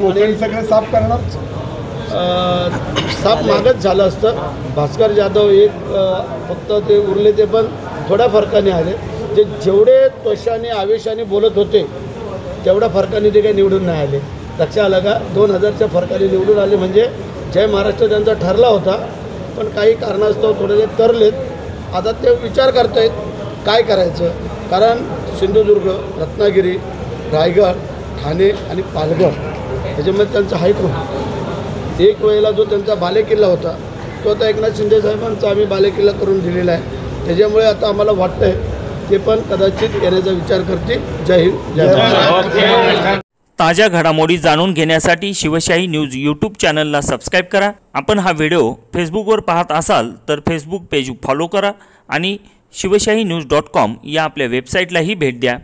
कोकण सगळे साफ करणार. साफ मागच झालं असतं. भास्कर जाधव एक फक्त ते उरले, ते पण थोड्या फरकाने आले. जे जेवढे त्वशाने आवेशाने बोलत होते तेवढ्या फरकाने ते काही निवडून नाही आले. लक्षात आलं का? 2000च्या फरकाने निवडून आले म्हणजे जय महाराष्ट्र त्यांचा ठरला होता, पण काही कारणास्तव थोडेसे तरलेत. आता ते विचार करत आहेत काय करायचं. कारण सिंधुदुर्ग, रत्नागिरी, रायगड, ठाणे आणि पालघर ह्याच्यामध्ये त्यांचं हायकोर्ट एक वेळेला जो त्यांचा बालेकिल्ला होता तो आता एकनाथ शिंदे साहेबांचा आम्ही बालेकिल्ला करून दिलेला आहे. त्याच्यामुळे आता आम्हाला वाटतं आहे ते पण कदाचित येण्याचा विचार करतील. जय हिंद, जय महाराष्ट्र. ताज्या घडामोडी जाणून घेण्यासाठी शिवशाही न्यूज यूट्यूब चॅनलला सबस्क्राईब करा. आपण हा व्हिडिओ फेसबुकवर पाहत असाल तर फेसबुक पेज फॉलो करा आणि शिवशाही न्यूज.com या आपल्या वेबसाईटलाही भेट द्या.